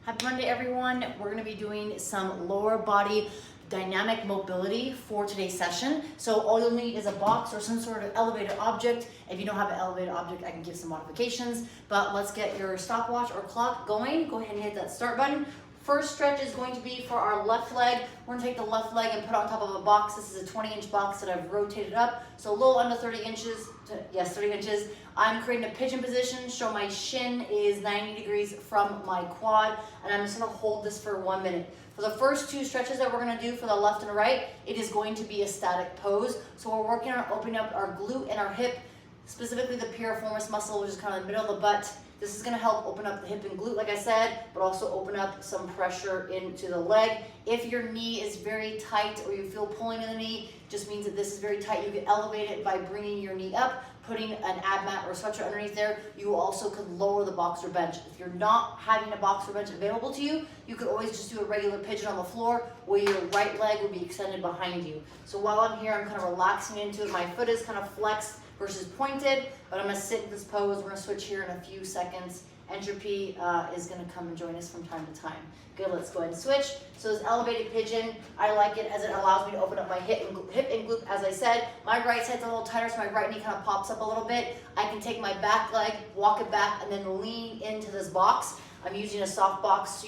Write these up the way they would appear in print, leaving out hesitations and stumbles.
Happy Monday, everyone. We're going to be doing some lower body dynamic mobility for today's session. So all you'll need is a box or some sort of elevated object. If you don't have an elevated object, I can give some modifications, but let's get your stopwatch or clock going. Go ahead and hit that start button. First stretch is going to be for our left leg. We're gonna take the left leg and put it on top of a box. This is a 20-inch box that I've rotated up. So a little under 30 inches, yes, 30 inches. I'm creating a pigeon position, so my shin is 90 degrees from my quad, and I'm just gonna hold this for 1 minute. For the first two stretches that we're gonna do for the left and the right, it is going to be a static pose. So we're working on opening up our glute and our hip, specifically the piriformis muscle, which is kind of the middle of the butt. This is gonna help open up the hip and glute, like I said, but also open up some pressure into the leg. If your knee is very tight or you feel pulling in the knee, just means that this is very tight. You can elevate it by bringing your knee up, putting an ab mat or a sweatshirt underneath there. You also could lower the box or bench. If you're not having a box or bench available to you, you could always just do a regular pigeon on the floor where your right leg would be extended behind you. So while I'm here, I'm kind of relaxing into it. My foot is kind of flexed versus pointed, but I'm gonna sit in this pose. We're gonna switch here in a few seconds. Entropy is gonna come and join us from time to time. Good, let's go ahead and switch. So this elevated pigeon, I like it as it allows me to open up my hip and glute. As I said, my right side's a little tighter, so my right knee kind of pops up a little bit. I can take my back leg, walk it back, and then lean into this box. I'm using a soft box. So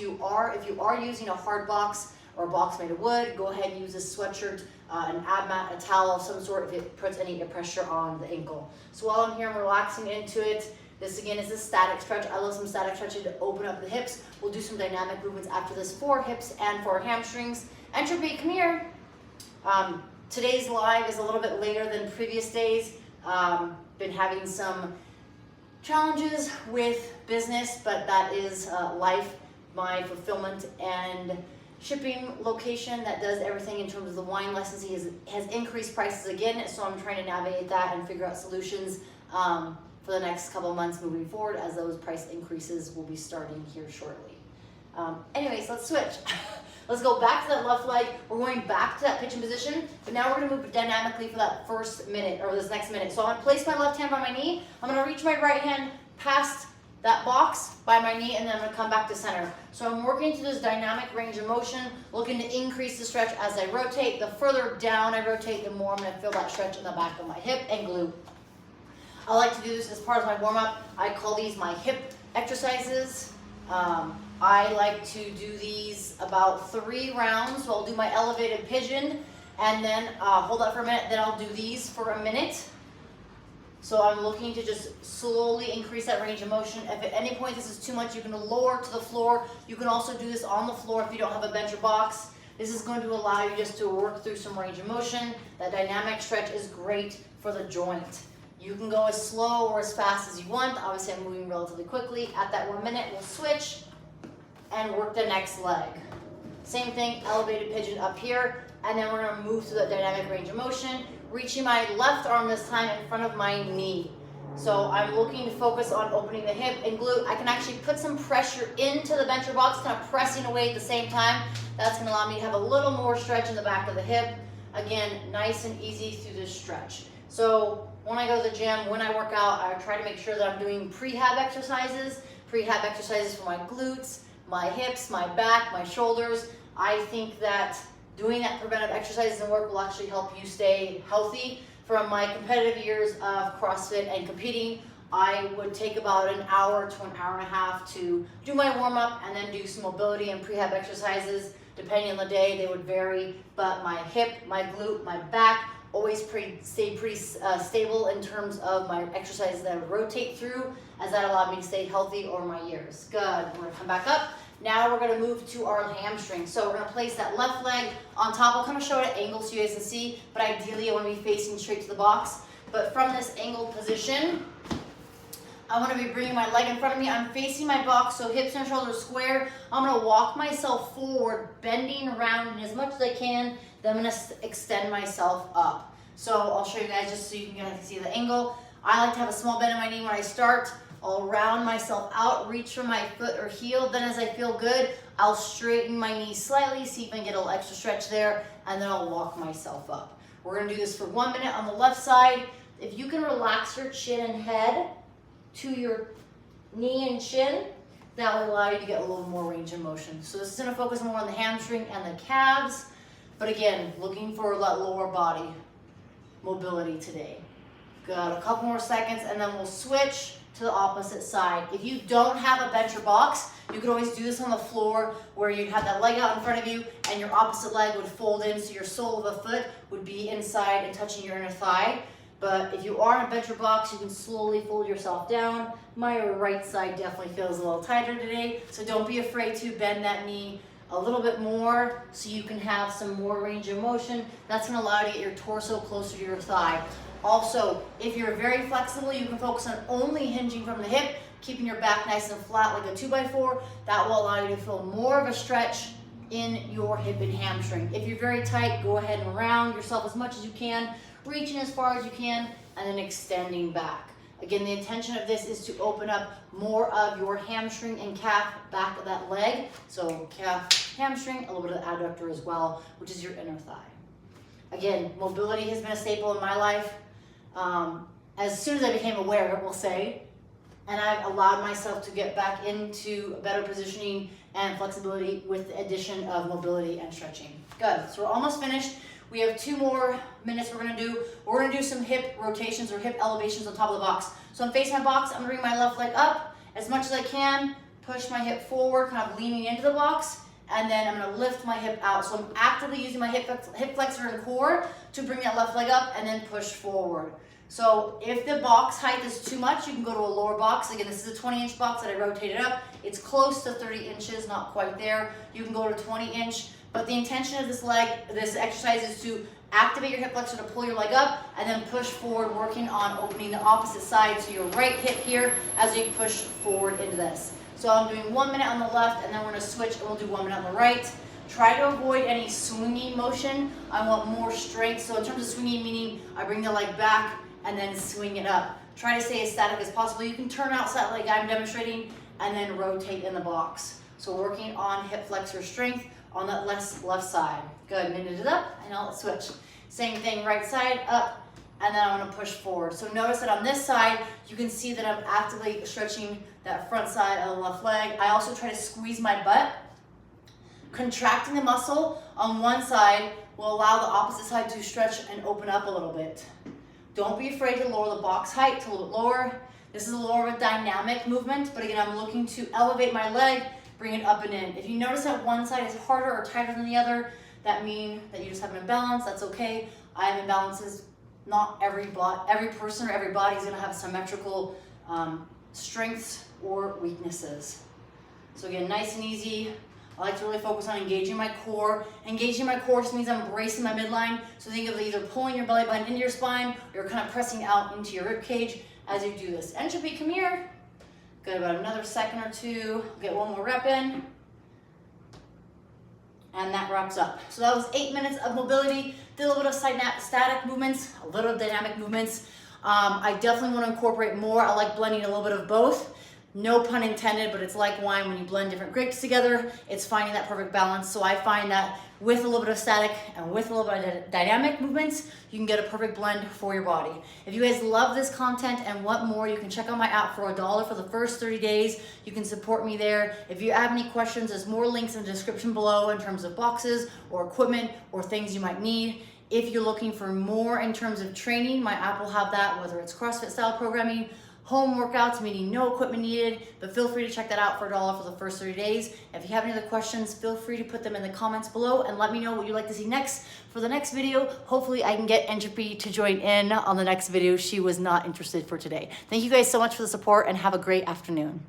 if you are using a hard box or a box made of wood, go ahead and use a sweatshirt, an ab mat, a towel of some sort if it puts any pressure on the ankle. So while I'm here, I'm relaxing into it. This again is a static stretch. I love some static stretching to open up the hips. We'll do some dynamic movements after this for hips and for hamstrings. Entropy, come here. Today's live is a little bit later than previous days. Been having some challenges with business, but that is life. My fulfillment and shipping location that does everything in terms of the wine licensing has increased prices again, so I'm trying to navigate that and figure out solutions for the next couple of months moving forward, as those price increases will be starting here shortly. Anyways, let's switch. Let's go back to that left leg. We're going back to that pigeon position, but now we're gonna move dynamically for that first minute, or this next minute. So I'm gonna place my left hand by my knee. I'm gonna reach my right hand past that box by my knee, and then I'm gonna come back to center. So I'm working through this dynamic range of motion, looking to increase the stretch as I rotate. The further down I rotate, the more I'm gonna feel that stretch in the back of my hip and glute. I like to do this as part of my warm-up. I call these my hip exercises. I like to do these about 3 rounds. So I'll do my elevated pigeon, and then hold that for a minute, then I'll do these for a minute. So I'm looking to just slowly increase that range of motion. If at any point this is too much, you can lower to the floor. You can also do this on the floor if you don't have a bench or box. This is going to allow you just to work through some range of motion. That dynamic stretch is great for the joint. You can go as slow or as fast as you want. Obviously, I'm moving relatively quickly. At that 1 minute, we'll switch and work the next leg. Same thing, elevated pigeon up here, and then we're gonna move through that dynamic range of motion, reaching my left arm this time in front of my knee. So I'm looking to focus on opening the hip and glute. I can actually put some pressure into the bench or box, kind of pressing away at the same time. That's gonna allow me to have a little more stretch in the back of the hip. Again, nice and easy through this stretch. So when I go to the gym, when I work out, I try to make sure that I'm doing prehab exercises for my glutes, my hips, my back, my shoulders. I think that doing that preventive exercises and work will actually help you stay healthy. From my competitive years of CrossFit and competing, I would take about an hour to an hour and a half to do my warm-up and then do some mobility and prehab exercises. Depending on the day, they would vary, but my hip, my glute, my back, always stay pretty stable in terms of my exercises that I would rotate through, as that allowed me to stay healthy over my years. Good, we're gonna come back up. Now we're gonna move to our hamstring. So we're gonna place that left leg on top. I'll kind of show it at angle so you guys can see, but ideally I wanna be facing straight to the box. But from this angled position, I want to be bringing my leg in front of me. I'm facing my box, so hips and shoulders square. I'm going to walk myself forward, bending around and as much as I can. Then I'm going to extend myself up. So I'll show you guys just so you can see the angle. I like to have a small bend in my knee when I start. I'll round myself out, reach for my foot or heel. Then as I feel good, I'll straighten my knee slightly, see if I can get a little extra stretch there, and then I'll walk myself up. We're going to do this for 1 minute on the left side. If you can relax your chin and head to your knee and chin, That will allow you to get a little more range of motion. So this is gonna focus more on the hamstring and the calves, but again, looking for that lower body mobility today. Got a couple more seconds and then we'll switch to the opposite side. If you don't have a bench or box, you could always do this on the floor where you'd have that leg out in front of you and your opposite leg would fold in, so your sole of the foot would be inside and touching your inner thigh. But if you are in a bench or box, you can slowly fold yourself down. My right side definitely feels a little tighter today, so don't be afraid to bend that knee a little bit more so you can have some more range of motion. That's gonna allow you to get your torso closer to your thigh. Also, if you're very flexible, you can focus on only hinging from the hip, keeping your back nice and flat like a 2x4. That will allow you to feel more of a stretch in your hip and hamstring. If you're very tight, go ahead and round yourself as much as you can, reaching as far as you can, and then extending back. Again, the intention of this is to open up more of your hamstring and calf back of that leg. So calf, hamstring, a little bit of the adductor as well, which is your inner thigh. Again, mobility has been a staple in my life. As soon as I became aware, we'll say, and I've allowed myself to get back into better positioning and flexibility with the addition of mobility and stretching. Good, so we're almost finished. We have 2 more minutes we're gonna do. We're gonna do some hip rotations or hip elevations on top of the box. So I'm facing my box, I'm gonna bring my left leg up as much as I can, push my hip forward, kind of leaning into the box, and then I'm gonna lift my hip out. So I'm actively using my hip flexor and core to bring that left leg up and then push forward. So if the box height is too much, you can go to a lower box. Again, this is a 20-inch box that I rotated up. It's close to 30 inches, not quite there. You can go to 20-inch, but the intention of this exercise is to activate your hip flexor to pull your leg up and then push forward, working on opening the opposite side to your right hip here as you push forward into this. So I'm doing 1 minute on the left and then we're gonna switch and we'll do 1 minute on the right. Try to avoid any swinging motion. I want more strength. So in terms of swinging, meaning I bring the leg back and then swing it up. Try to stay as static as possible. You can turn outside like I'm demonstrating and then rotate in the box. So working on hip flexor strength on that left side. Good, minute it up, and now let's switch. Same thing, right side, up, and then I'm gonna push forward. So notice that on this side, you can see that I'm actively stretching that front side of the left leg. I also try to squeeze my butt. Contracting the muscle on one side will allow the opposite side to stretch and open up a little bit. Don't be afraid to lower the box height to a little bit lower. This is a lower of a dynamic movement, but again, I'm looking to elevate my leg, bring it up and in. If you notice that one side is harder or tighter than the other, that means that you just have an imbalance. That's okay. I have imbalances. Not every person or every body is gonna have symmetrical strengths or weaknesses. So again, nice and easy. I like to really focus on engaging my core. Engaging my core just means I'm bracing my midline. So think of either pulling your belly button into your spine or you're kind of pressing out into your rib cage as you do this. Entropy, come here. Good, about another second or two. Get 1 more rep in. And that wraps up. So that was 8 minutes of mobility. Did a little bit of static movements, a little dynamic movements. I definitely want to incorporate more. I like blending a little bit of both. No pun intended, but it's like wine. When you blend different grapes together, it's finding that perfect balance. So I find that with a little bit of static and with a little bit of dynamic movements, you can get a perfect blend for your body. If you guys love this content and want more, you can check out my app for $1 for the first 30 days. You can support me there. If you have any questions, there's more links in the description below in terms of boxes or equipment or things you might need. If you're looking for more in terms of training, my app will have that, whether it's CrossFit style programming, home workouts, meaning no equipment needed, but feel free to check that out for $1 for the first 30 days. If you have any other questions, feel free to put them in the comments below and let me know what you'd like to see next for the next video. Hopefully I can get Entropy to join in on the next video. She was not interested for today. Thank you guys so much for the support and have a great afternoon.